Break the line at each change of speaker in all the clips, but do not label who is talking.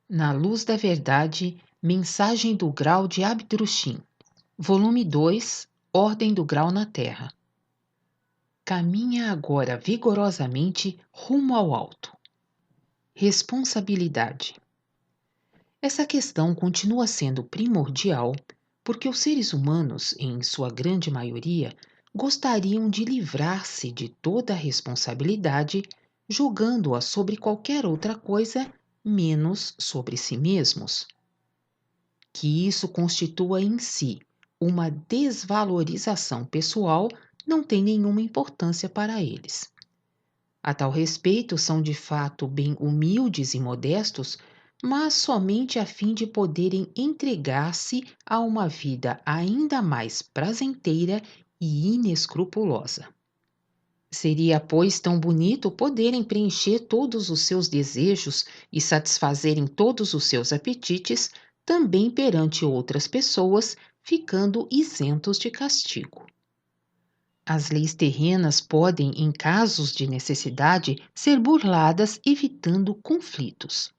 Na Luz da Verdade, Mensagem do Grau de Abdrushim, Volume 2, Ordem do Grau na Terra. Caminha agora vigorosamente rumo ao alto. Responsabilidade. Essa questão continua sendo primordial porque os seres humanos, em sua grande maioria, gostariam de livrar-se de toda a responsabilidade, jogando-a sobre qualquer outra coisa menos sobre si mesmos. Que isso constitua em si uma desvalorização pessoal não tem nenhuma importância para eles. A tal respeito, são de fato bem humildes e modestos, mas somente a fim de poderem entregar-se a uma vida ainda mais prazenteira e inescrupulosa. Seria, pois, tão bonito poderem preencher todos os seus desejos e satisfazerem todos os seus apetites também perante outras pessoas, ficando isentos de castigo. As leis terrenas podem, em casos de necessidade, ser burladas, evitando conflitos.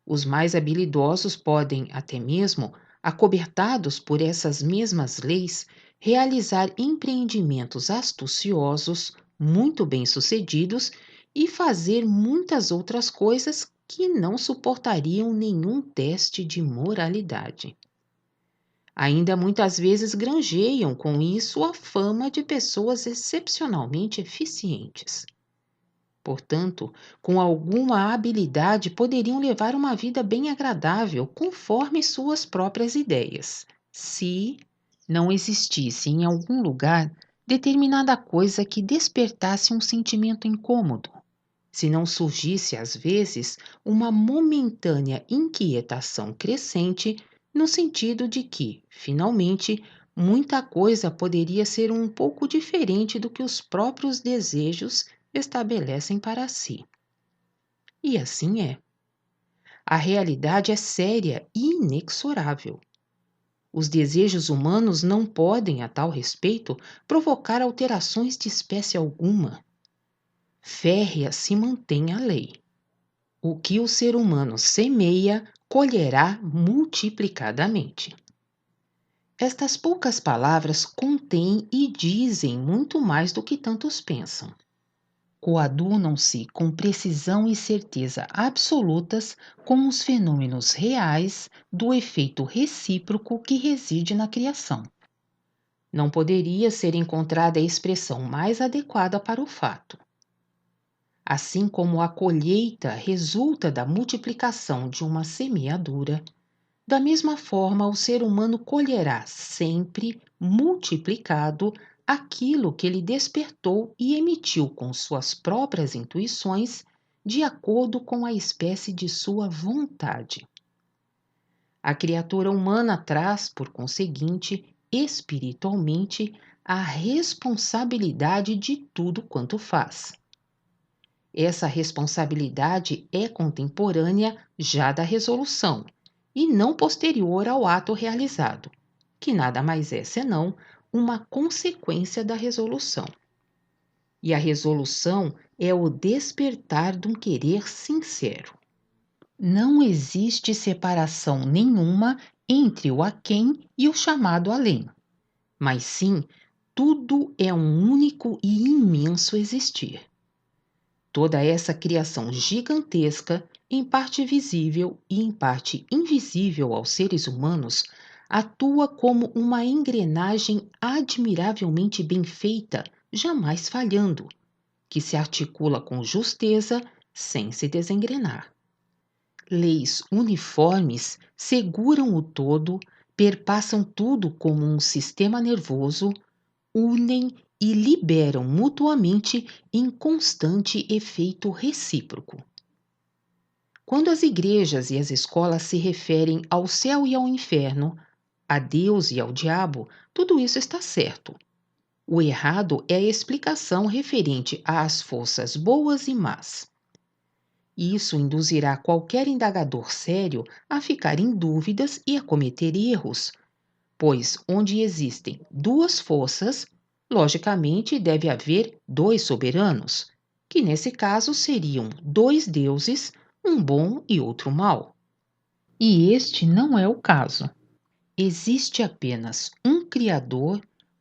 Os mais habilidosos podem, até mesmo, acobertados por essas mesmas leis, realizar empreendimentos astuciosos, muito bem-sucedidos e fazer muitas outras coisas que não suportariam nenhum teste de moralidade. Ainda muitas vezes granjeiam com isso a fama de pessoas excepcionalmente eficientes. Portanto, com alguma habilidade poderiam levar uma vida bem agradável conforme suas próprias ideias, se não existisse em algum lugar determinada coisa que despertasse um sentimento incômodo, se não surgisse às vezes uma momentânea inquietação crescente no sentido de que, finalmente, muita coisa poderia ser um pouco diferente do que os próprios desejos estabelecem para si. E assim é. A realidade é séria e inexorável. Os desejos humanos não podem, a tal respeito, provocar alterações de espécie alguma. Férrea se mantém a lei. O que o ser humano semeia, colherá multiplicadamente. Estas poucas palavras contêm e dizem muito mais do que tantos pensam. Coadunam-se com precisão e certeza absolutas com os fenômenos reais do efeito recíproco que reside na criação. Não poderia ser encontrada a expressão mais adequada para o fato. Assim como a colheita resulta da multiplicação de uma semeadura, da mesma forma o ser humano colherá sempre multiplicado aquilo que ele despertou e emitiu com suas próprias intuições, de acordo com a espécie de sua vontade. A criatura humana traz, por conseguinte, espiritualmente, a responsabilidade de tudo quanto faz. Essa responsabilidade é contemporânea já da resolução e não posterior ao ato realizado, que nada mais é senão uma consequência da resolução. E a resolução é o despertar de um querer sincero. Não existe separação nenhuma entre o aquém e o chamado além, mas sim, tudo é um único e imenso existir. Toda essa criação gigantesca, em parte visível e em parte invisível aos seres humanos, atua como uma engrenagem admiravelmente bem feita, jamais falhando, que se articula com justeza sem se desengrenar. Leis uniformes seguram o todo, perpassam tudo como um sistema nervoso, unem e liberam mutuamente em constante efeito recíproco. Quando as igrejas e as escolas se referem ao céu e ao inferno, a Deus e ao diabo, tudo isso está certo. O errado é a explicação referente às forças boas e más. Isso induzirá qualquer indagador sério a ficar em dúvidas e a cometer erros, pois onde existem duas forças, logicamente deve haver dois soberanos, que nesse caso seriam dois deuses, um bom e outro mau. E este não é o caso. Existe apenas um Criador,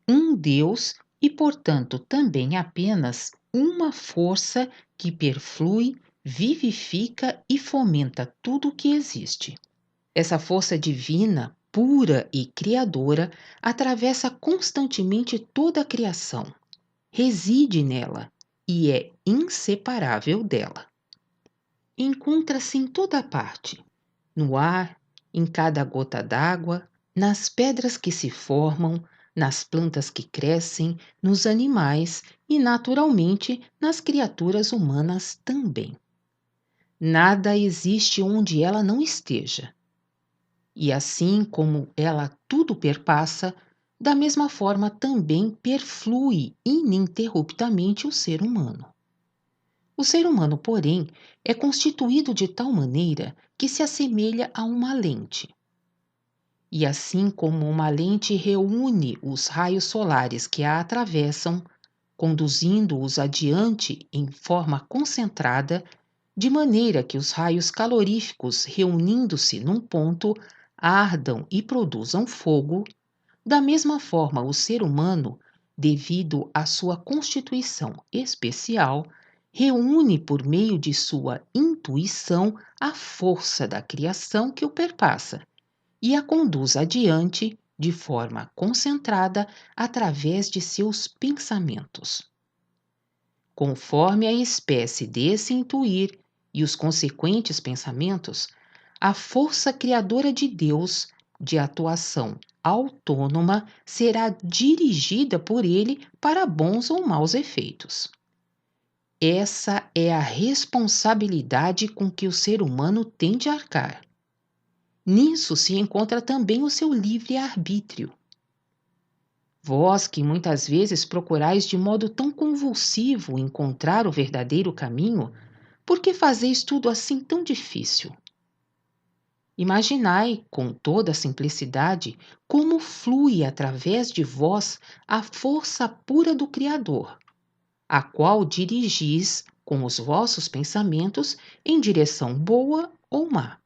um Deus e, portanto, também apenas uma força que perflui, vivifica e fomenta tudo o que existe. Essa força divina, pura e criadora, atravessa constantemente toda a criação, reside nela e é inseparável dela. Encontra-se em toda parte, no ar, em cada gota d'água, nas pedras que se formam, nas plantas que crescem, nos animais e, naturalmente, nas criaturas humanas também. Nada existe onde ela não esteja. E assim como ela tudo perpassa, da mesma forma também perflui ininterruptamente o ser humano. O ser humano, porém, é constituído de tal maneira que se assemelha a uma lente. E assim como uma lente reúne os raios solares que a atravessam, conduzindo-os adiante em forma concentrada, de maneira que os raios caloríficos, reunindo-se num ponto, ardam e produzam fogo, da mesma forma o ser humano, devido à sua constituição especial, reúne por meio de sua intuição a força da criação que o perpassa e a conduz adiante de forma concentrada através de seus pensamentos. Conforme a espécie desse intuir e os consequentes pensamentos, a força criadora de Deus, de atuação autônoma, será dirigida por ele para bons ou maus efeitos. Essa é a responsabilidade com que o ser humano tem de arcar. Nisso se encontra também o seu livre-arbítrio. Vós que muitas vezes procurais de modo tão convulsivo encontrar o verdadeiro caminho, por que fazeis tudo assim tão difícil? Imaginai, com toda a simplicidade, como flui através de vós a força pura do Criador, a qual dirigis com os vossos pensamentos em direção boa ou má.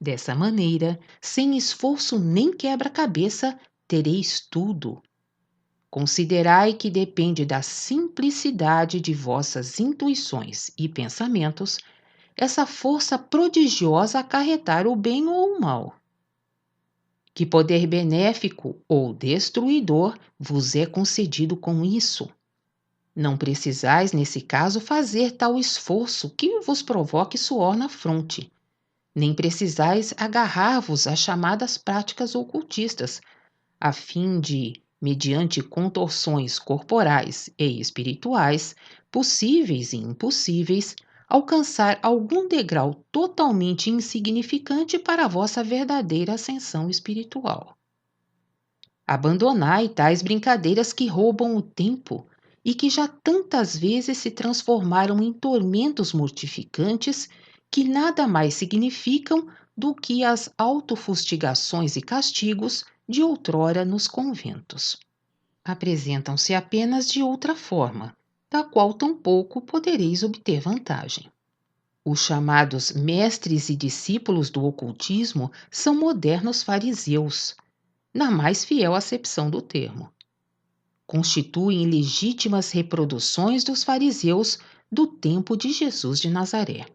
Dessa maneira, sem esforço nem quebra-cabeça, tereis tudo. Considerai que depende da simplicidade de vossas intuições e pensamentos essa força prodigiosa acarretar o bem ou o mal. Que poder benéfico ou destruidor vos é concedido com isso? Não precisais, nesse caso, fazer tal esforço que vos provoque suor na fronte. Nem precisais agarrar-vos às chamadas práticas ocultistas, a fim de, mediante contorções corporais e espirituais, possíveis e impossíveis, alcançar algum degrau totalmente insignificante para a vossa verdadeira ascensão espiritual. Abandonai tais brincadeiras que roubam o tempo e que já tantas vezes se transformaram em tormentos mortificantes que nada mais significam do que as autofustigações e castigos de outrora nos conventos. Apresentam-se apenas de outra forma, da qual tampouco podereis obter vantagem. Os chamados mestres e discípulos do ocultismo são modernos fariseus, na mais fiel acepção do termo. Constituem legítimas reproduções dos fariseus do tempo de Jesus de Nazaré.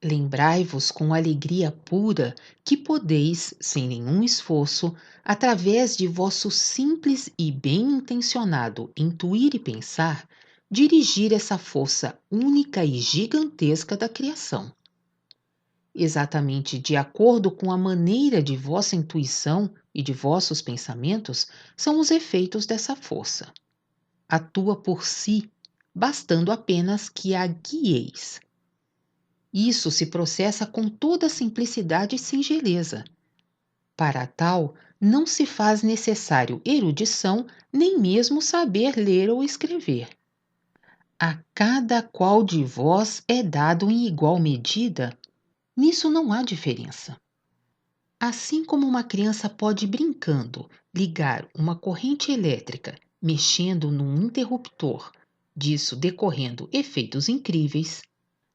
Lembrai-vos com alegria pura que podeis, sem nenhum esforço, através de vosso simples e bem-intencionado intuir e pensar, dirigir essa força única e gigantesca da criação. Exatamente de acordo com a maneira de vossa intuição e de vossos pensamentos são os efeitos dessa força. Atua por si, bastando apenas que a guieis. Isso se processa com toda simplicidade e singeleza. Para tal, não se faz necessário erudição, nem mesmo saber ler ou escrever. A cada qual de vós é dado em igual medida. Nisso não há diferença. Assim como uma criança pode, brincando, ligar uma corrente elétrica, mexendo num interruptor, disso decorrendo efeitos incríveis,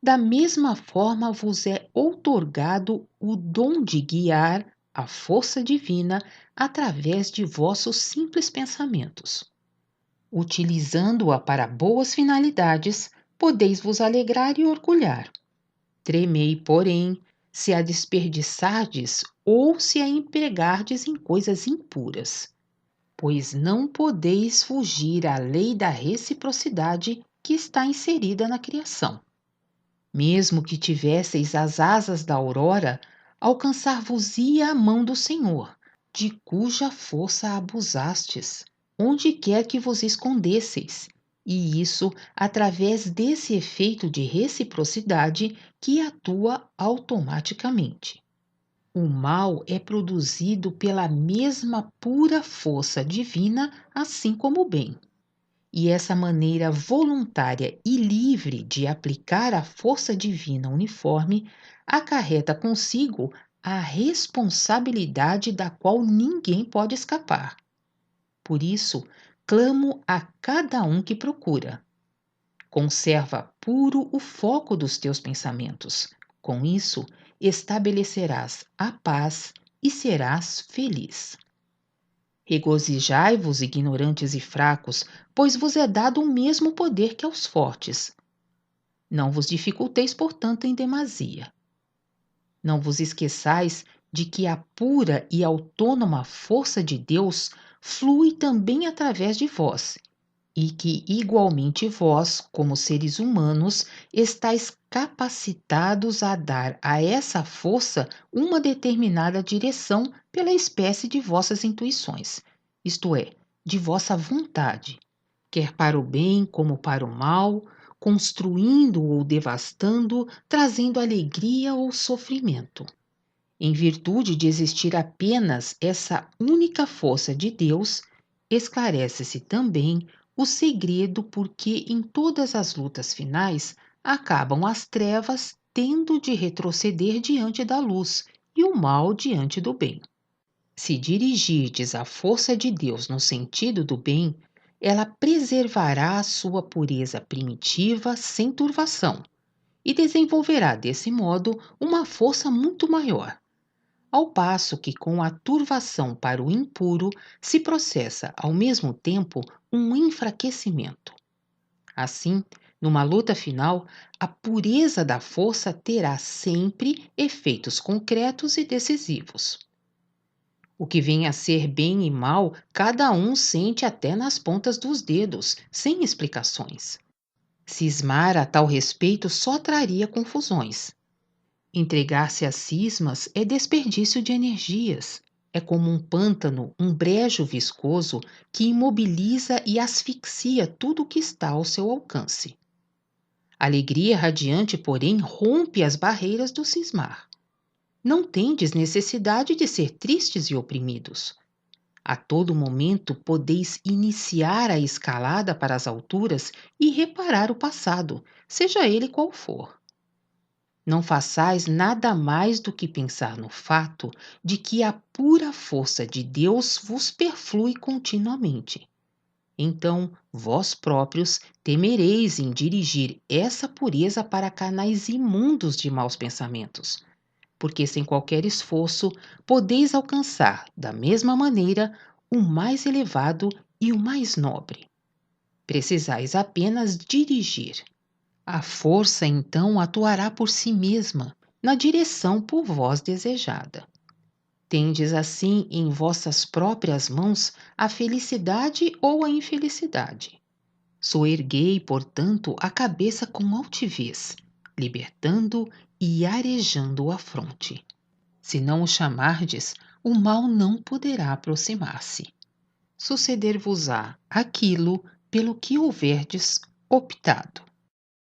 Da mesma forma vos é outorgado o dom de guiar a força divina através de vossos simples pensamentos. Utilizando-a para boas finalidades, podeis vos alegrar e orgulhar. Tremei, porém, se a desperdiçardes ou se a empregardes em coisas impuras, pois não podeis fugir à lei da reciprocidade que está inserida na criação. Mesmo que tivesseis as asas da aurora, alcançar-vos-ia a mão do Senhor, de cuja força abusastes, onde quer que vos escondesseis, e isso através desse efeito de reciprocidade que atua automaticamente. O mal é produzido pela mesma pura força divina, assim como o bem. E essa maneira voluntária e livre de aplicar a força divina uniforme acarreta consigo a responsabilidade da qual ninguém pode escapar. Por isso, clamo a cada um que procura. Conserva puro o foco dos teus pensamentos. Com isso, estabelecerás a paz e serás feliz. Regozijai-vos, ignorantes e fracos, pois vos é dado o mesmo poder que aos fortes. Não vos dificulteis, portanto, em demasia. Não vos esqueçais de que a pura e autônoma força de Deus flui também através de vós, e que igualmente vós, como seres humanos, estáis capacitados a dar a essa força uma determinada direção pela espécie de vossas intuições, isto é, de vossa vontade, quer para o bem como para o mal, construindo ou devastando, trazendo alegria ou sofrimento. Em virtude de existir apenas essa única força de Deus, esclarece-se também o segredo porque em todas as lutas finais acabam as trevas tendo de retroceder diante da luz e o mal diante do bem. Se dirigirdes a força de Deus no sentido do bem, ela preservará a sua pureza primitiva sem turvação e desenvolverá desse modo uma força muito maior, ao passo que com a turvação para o impuro se processa ao mesmo tempo um enfraquecimento. Assim, numa luta final, a pureza da força terá sempre efeitos concretos e decisivos. O que vem a ser bem e mal, cada um sente até nas pontas dos dedos, sem explicações. Cismar a tal respeito só traria confusões. Entregar-se a cismas é desperdício de energias. É como um pântano, um brejo viscoso que imobiliza e asfixia tudo o que está ao seu alcance. Alegria radiante, porém, rompe as barreiras do cismar. Não tendes necessidade de ser tristes e oprimidos. A todo momento podeis iniciar a escalada para as alturas e reparar o passado, seja ele qual for. Não façais nada mais do que pensar no fato de que a pura força de Deus vos perflui continuamente. Então, vós próprios temereis em dirigir essa pureza para canais imundos de maus pensamentos, porque sem qualquer esforço podeis alcançar, da mesma maneira, o mais elevado e o mais nobre. Precisais apenas dirigir. A força então atuará por si mesma, na direção por vós desejada. Tendes assim em vossas próprias mãos a felicidade ou a infelicidade. Soerguei, portanto, a cabeça com altivez, libertando e arejando a fronte. Se não o chamardes, o mal não poderá aproximar-se. Suceder-vos-á aquilo pelo que houverdes optado.